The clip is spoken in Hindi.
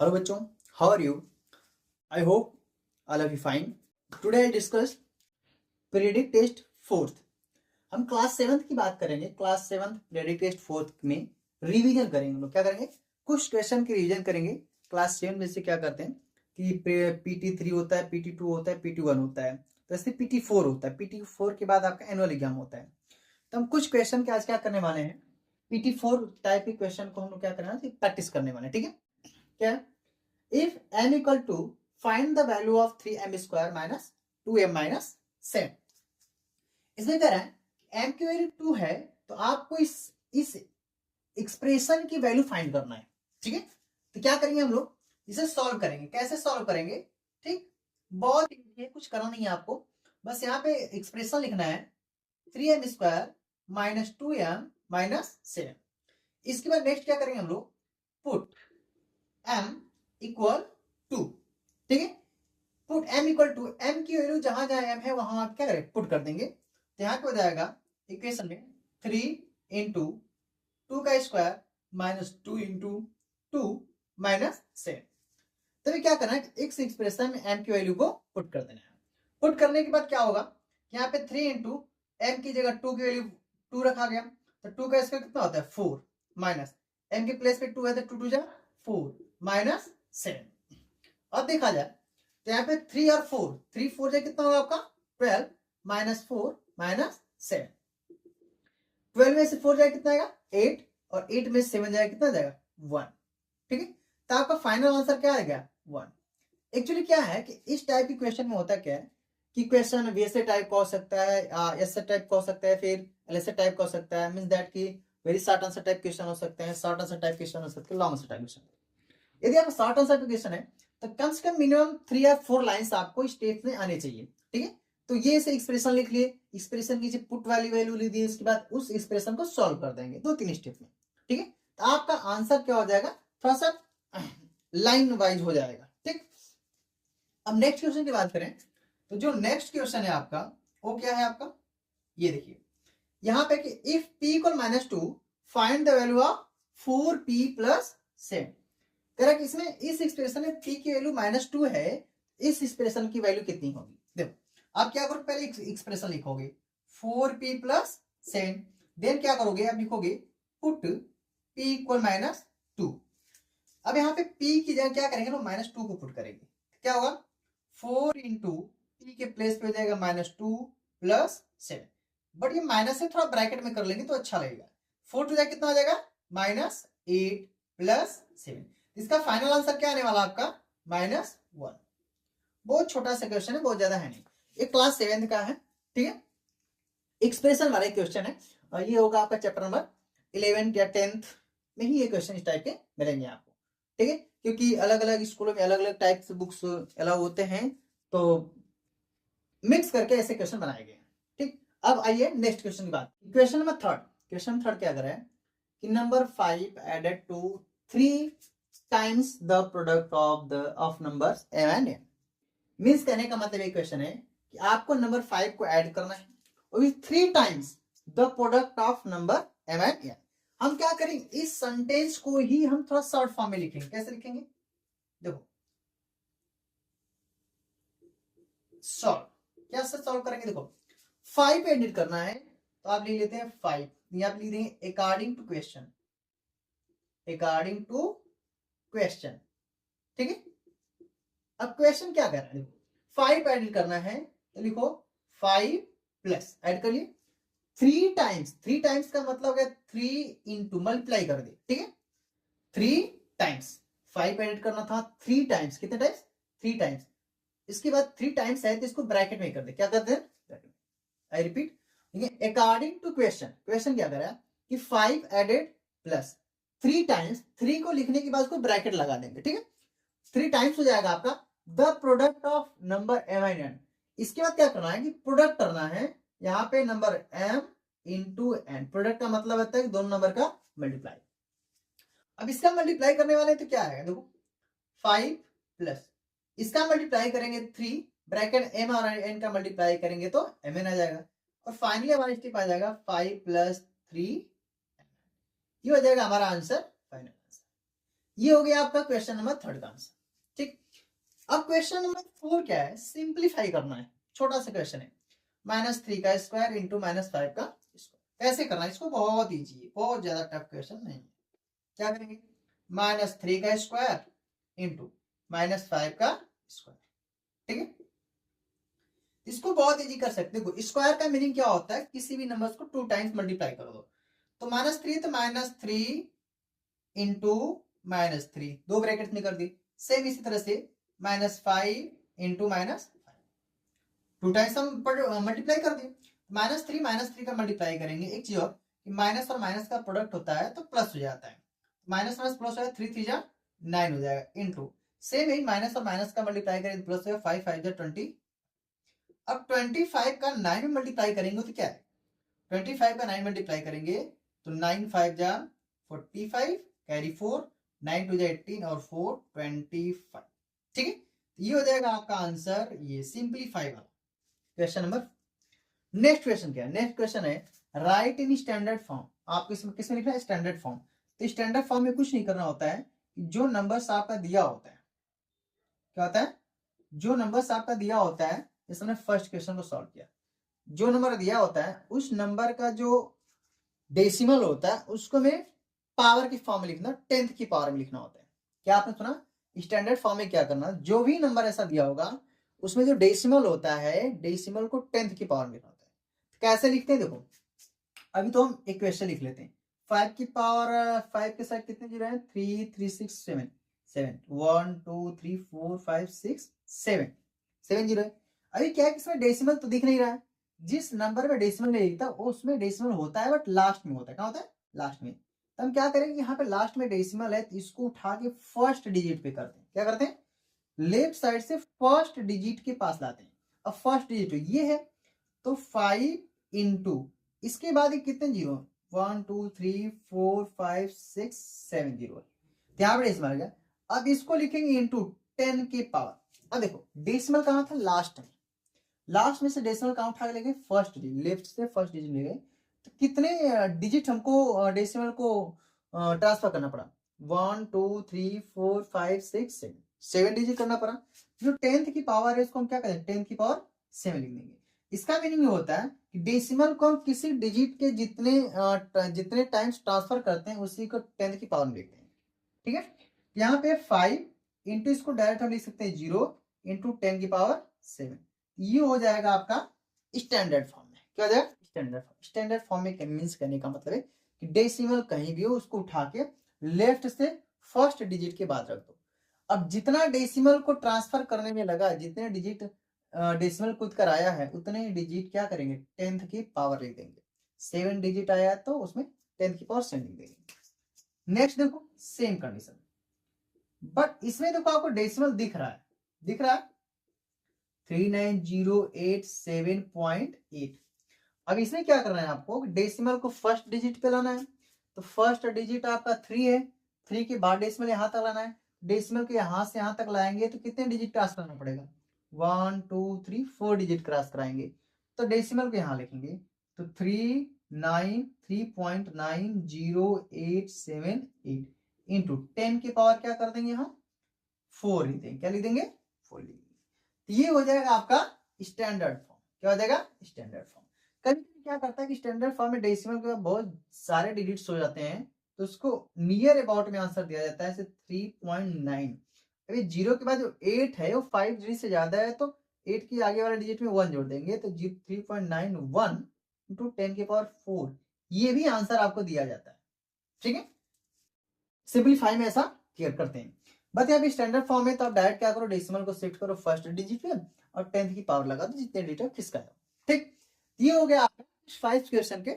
Hello बच्चों, how are you? I hope all of you fine. Today I discuss predict test fourth. हम क्लास सेवन्थ की बात करेंगे. Class seventh predict test fourth में रिवीजन करेंगे. हम लोग क्या करेंगे? कुछ क्वेश्चन की रिवीजन करेंगे. क्लास सेवन में से क्या करते हैं कि PT3 होता है, PT2 होता है, PT1 होता है, तो ऐसे PT4 होता है. PT4 के बाद आपका एनुअल एग्जाम होता है. तो हम कुछ क्वेश्चन के आज क्या करने वाले हैं, PT4 टाइप के क्वेश्चन को हम लोग क्या करना है, प्रैक्टिस करने वाले हैं. ठीक है? क्या? If m equal to find the value of 3m square minus 2m minus 7. इसमें कह रहा है m की वैल्यू 2 है तो आपको इस एक्सप्रेशन की वैल्यू फाइंड करना है. ठीक है? तो क्या करेंगे हम लोग, इसे सॉल्व करेंगे. कैसे सॉल्व करेंगे? ठीक, बहुत इजी है, कुछ करना नहीं है आपको. बस यहाँ पे एक्सप्रेशन लिखना है 3m square minus 2m minus 7. इसके बाद नेक्स्ट क्या करेंगे हम लोग, पुट m इक्वल टू. ठीक है? Put m equal to, m की वैल्यू जहां जहां m है वहां आप क्या करें, पुट कर देंगे. तो यहाँ पे हो जाएगा इक्वेशन में 3 इंटू 2 का स्क्वायर माइनस 2 इंटू 2 माइनस 7. तभी क्या करना है, इस एक्सप्रेशन में m की वैल्यू को पुट कर देना है. पुट करने के बाद क्या होगा, यहाँ पे 3 इंटू m की जगह 2 की वैल्यू 2 रखा गया, तो 2 का स्क्वायर कितना होता है 4 माइनस m के प्लेस पे 2 है तो 2 2 जा 4 माइनस 7. अब देखा जाए तो यहाँ पे 3 और 4, 3 4 जाए कितना होगा आपका 12 माइनस 4 माइनस 7. 12 में से 4 जाए कितना आएगा 8 और 8 में से 7 जाए कितना जाएगा 1. ठीक है? तो आपका फाइनल आंसर क्या आएगा 1. एक्चुअली क्या है कि इस टाइप की क्वेश्चन में होता क्या है कि क्वेश्चन वैसे टाइप का हो सकता है, ऐसे टाइप का हो सकता है, फिर ऐसे टाइप का हो सकता है. मींस दैट कि very short answer type question हो सकते हैं, शॉर्ट आंसर टाइप क्वेश्चन हो सकते हैं, लॉन्ग आंसर टाइप क्वेश्चन. यदि आप शॉर्ट आंसर क्वेश्चन है तो कम से कम मिनिमम 3 या 4 लाइंस आपको स्टेट में आने चाहिए. ठीक है? तो ये से एक्सप्रेशन लिख लिए, एक्सप्रेशन की पुट वाली वैल्यू लिख दी, इसके बाद उस एक्सप्रेशन को सॉल्व कर देंगे 2-3 स्टेप में. ठीक है? तो आपका आंसर क्या हो जाएगा, थोड़ा सा लाइन वाइज हो जाएगा. ठीक, अब नेक्स्ट क्वेश्चन की बात करें तो जो नेक्स्ट क्वेश्चन है आपका वो क्या है आपका, ये देखिए यहां पे कि if p equal minus 2 find the value of 4p plus 7. Correct? इसमें इस एक्सप्रेशन में p की वैल्यू माइनस 2 है, इस एक्सप्रेशन की वैल्यू कितनी होगी. देखो आप क्या करो, पहले एक्सप्रेशन लिखोगे 4p प्लस 7, देन क्या करोगे, आप लिखोगे पुट p इक्वल माइनस 2. अब यहाँ पे p की जगह क्या करेंगे, तो माइनस 2 को पुट करेंगे. क्या होगा 4 इंटू p के प्लेस पे हो जाएगा माइनस 2 प्लस 7. बट ये माइनस है, थोड़ा ब्रैकेट में कर लेंगे तो अच्छा लगेगा. 4 टू जाए कितना हो जाएगा माइनस 8 प्लस 7. इसका फाइनल आंसर क्या आने वाला आपका माइनस 1. बहुत छोटा सा क्वेश्चन है, बहुत ज्यादा है नहीं. एक क्लास 7 का है. ठीक है? एक्सप्रेशन वाला क्वेश्चन है और ये होगा आपका चैप्टर नंबर 11 या 10 में ही ये क्वेश्चन इस टाइप के मिलेंगे आपको. ठीक है? क्योंकि अलग अलग स्कूलों में अलग अलग टाइप के बुक्स अलाउ होते हैं, तो मिक्स करके ऐसे क्वेश्चन बनाए गए. ठीक, अब आइए नेक्स्ट क्वेश्चन की बात. Question number third. Question third क्या कर रहा है कि number 5 added to 3 times the product of numbers m and n. Means कहने का मतलब ये क्वेश्चन है कि आपको नंबर 5 को ऐड करना है और 3 times the product of number m and n. हम क्या करेंगे, इस सेंटेंस को ही हम थोड़ा शॉर्ट फॉर्म में लिखेंगे. कैसे लिखेंगे, देखो सॉल्व. क्या से सॉल्व करेंगे, देखो 5 एडिट करना है तो आप लिख लेते हैं 5, यहां पे लिख देंगे according to question, according to question. ठीक है? अब क्वेश्चन क्या कर रहा है, देखो 5 एडिट करना है तो लिखो 5 प्लस ऐड कर लिए 3 टाइम्स. 3 टाइम्स का मतलब है 3 इंटू मल्टीप्लाई कर दे. ठीक है? 3 टाइम्स 5 एडिट करना था, 3 टाइम्स. कितने टाइम्स 3 टाइम्स. इसके बाद 3 टाइम्स है तो इसको ब्रैकेट में कर दे. क्या करते हैं, I repeat, according to question. Question क्या कर रहा है कि 5 एडेड प्लस 3 टाइम्स, 3 को लिखने के बाद उसको ब्रैकेट लगा देंगे. ठीक है? 3 टाइम्स हो जाएगा आपका the product of number m and n. इसके बाद क्या करना है कि प्रोडक्ट करना है यहाँ पे number m into n. Product का मतलब होता है कि दोनों नंबर का मल्टीप्लाई. अब इसका मल्टीप्लाई करने वाले तो क्या आएगा, देखो 5 प्लस इसका मल्टीप्लाई करेंगे 3, ब्रैकेट m और n का मल्टीप्लाई करेंगे तो mn आ जाएगा. और फाइनली हमारा स्टेप आ जाएगा 5 प्लस 3, ये हो जाएगा हमारा आंसर, फाइनल आंसर. ये हो गया आपका क्वेश्चन नंबर 3 का आंसर। ठीक, अब क्वेश्चन नंबर 4 क्या है, सिंप्लीफाई करना है, छोटा सा क्वेश्चन है, -3 का स्क्वायर इंटू -5 का स्क्वायर। कैसे करना है इसको, बहुत ईजी है, बहुत ज्यादा टफ क्वेश्चन नहीं है। क्या करेंगे, -3 का स्क्वायर इंटू -5 का स्क्वायर। ठीक है, इसको बहुत इजी कर सकते हो। स्क्वायर का मीनिंग क्या होता है, किसी भी नंबर को 2 टाइम्स मल्टीप्लाई कर दो। तो -3 तो -3 इंटू -3, 2 ब्रैकेट में कर दी। सेम इसी तरह से -5 इंटू -5, 2 टाइम्स हम मल्टीप्लाई कर दिए। -3 का मल्टीप्लाई करेंगे। एक चीज और, माइनस और माइनस का प्रोडक्ट होता है तो प्लस हो जाता है, माइनस माइनस प्लस हो जाएगा, 3 3 जा 9 हो जाएगा, इंटू सेम ही माइनस और माइनस का मल्टीप्लाई करेंगे प्लस हो जाएगा, 5 5 जा 20। अब 25 का 9 में मल्टीप्लाई करेंगे तो क्या है, 25 का 9 मल्टीप्लाई करेंगे तो 9 5 जा 45, कैरी 4, 9 2 जा 18 और 4 25। ठीक है, ये हो जाएगा आपका आंसर, ये सिंप्लीफाई वाला क्वेश्चन नंबर। नेक्स्ट क्वेश्चन क्या है, नेक्स्ट क्वेश्चन है राइट इन स्टैंडर्ड फॉर्म। आपको किसमें लिखना है, स्टैंडर्ड फॉर्म। तो स्टैंडर्ड फॉर्म में कुछ नहीं करना होता है, जो नंबर्स आपका दिया होता है, क्या होता है, जो नंबर्स आपका दिया होता है, जैसे हमने फर्स्ट क्वेश्चन को सॉल्व किया, जो नंबर दिया होता है उस नंबर का जो डेसिमल होता है उसको में पावर की फॉर्म में लिखना, 10th की पावर में लिखना होता है। क्या आपने सुना, स्टैंडर्ड फॉर्म में क्या करना, जो भी नंबर ऐसा दिया होगा उसमें जो डेसिमल होता है, डेसिमल को 10th की पावर में लिखना होता है। कैसे लिखते हैं देखो, अभी तो हम एक क्वेश्चन लिख लेते हैं। 5 की पावर 5 के साथ कितने जीरो है, 3 3 6 7 7 1 2 3 4 5 6 7 7 जीरो है। अभी क्या है, इसमें डेसिमल तो दिख नहीं रहा है, जिस नंबर में डेसिमल नहीं दिखता उसमें डेसिमल होता है बट लास्ट में होता है। क्या होता है, लास्ट में। तो हम क्या करेंगे, यहाँ पे लास्ट में डेसिमल है तो इसको उठा के फर्स्ट डिजिट पे करते हैं। क्या करते हैं, लेफ्ट साइड से फर्स्ट डिजिट के पास लाते हैं। अब फर्स्ट डिजिट ये है तो 5 इंटू इसके बाद कितने जीरो, 1 2 3 4 5 6 7 जीरो, यहाँ पे डेसिमल गया। अब इसको लिखेंगे इंटू 10 के पावर। अब देखो डेसिमल कहाँ था, लास्ट में, लास्ट में से डेसिमल कहाँ उठा के लेंगे, फर्स्ट डिजिट, लेफ्ट से फर्स्ट डिजिट ले गए। तो कितने डिजिट हमको डेसिमल को ट्रांसफर करना पड़ा, 1 2 3 4 5 6 7, 7 डिजिट करना पड़ा। जो 10th की पावर है इसको हम क्या करें, 10 की पावर 7 लिख देंगे। इसका मीनिंग ये होता है कि डेसिमल को हम किसी डिजिट के जितने टाइम्स ट्रांसफर करते हैं उसी को 10th की पावर में लिखते हैं। ठीक है, यहाँ पे 5 इंटू इसको डायरेक्ट हम लिख सकते हैं 0 इंटू 10 की पावर 7। ये हो जाएगा आपका स्टैंडर्ड फॉर्म में। क्या हो जाएगा, स्टैंडर्ड फॉर्म। स्टैंडर्ड फॉर्म में मीन्स करने का मतलब है कि डेसिमल कहीं भी हो उसको उठा के लेफ्ट से फर्स्ट डिजिट के बाद रख दो। अब जितना डेसिमल को ट्रांसफर करने में लगा, जितने डिजिट डेसिमल खुद कर आया है उतने डिजिट क्या करेंगे, 10th की पावर लिख देंगे। 7 डिजिट आया तो उसमें 10th की पावर 7 लिख देंगे। नेक्स्ट देखो सेम कंडीशन, बट इसमें देखो आपको डेसिमल दिख रहा है, दिख रहा है 39087.8। अब इसमें क्या करना है आपको, डेसिमल को फर्स्ट डिजिट पे लाना है। तो फर्स्ट डिजिट आपका 3 है, 3 के बाद डेसिमल यहां तक लाना है। डेसिमल को यहां से यहां तक लाएंगे तो कितने डिजिट क्रॉस करना पड़ेगा, 1 2 3 4 डिजिट क्रॉस कराएंगे। तो डेसिमल को यहां लिखेंगे तो 393.90878 इंटू 10 की पावर क्या कर देंगे, यहाँ 4 लिख देंगे। क्या लिख देंगे, 4 लिख देंगे। ये हो जाएगा आपका स्टैंडर्ड फॉर्म। क्या हो जाएगा, स्टैंडर्ड फॉर्म। कभी क्या करता है कि स्टैंडर्ड फॉर्म में डेसिमल के बाद बहुत सारे डिजिट्स हो जाते हैं तो उसको नियर अबाउट में आंसर दिया जाता है, जैसे 3.9। अभी 0 के बाद जो 8 है वो 5 डिजिट से ज्यादा है तो 8 की आगे वाले डिजिट में 1 जोड़ देंगे तो 3.91 इंटू 10 के पावर 4, ये भी आंसर आपको दिया जाता है। ठीक है, सिंपलीफाई में ऐसा क्लियर करते हैं। बट यहाँ पे स्टैंडर्ड फॉर्म है तो आप डायरेक्ट क्या करो, डेसिमल को शिफ्ट करो फर्स्ट डिजिट पे और 10th की पावर लगा दो जितने डिजिट किसका है। ठीक, ये हो गया आपका 5 क्वेश्चन के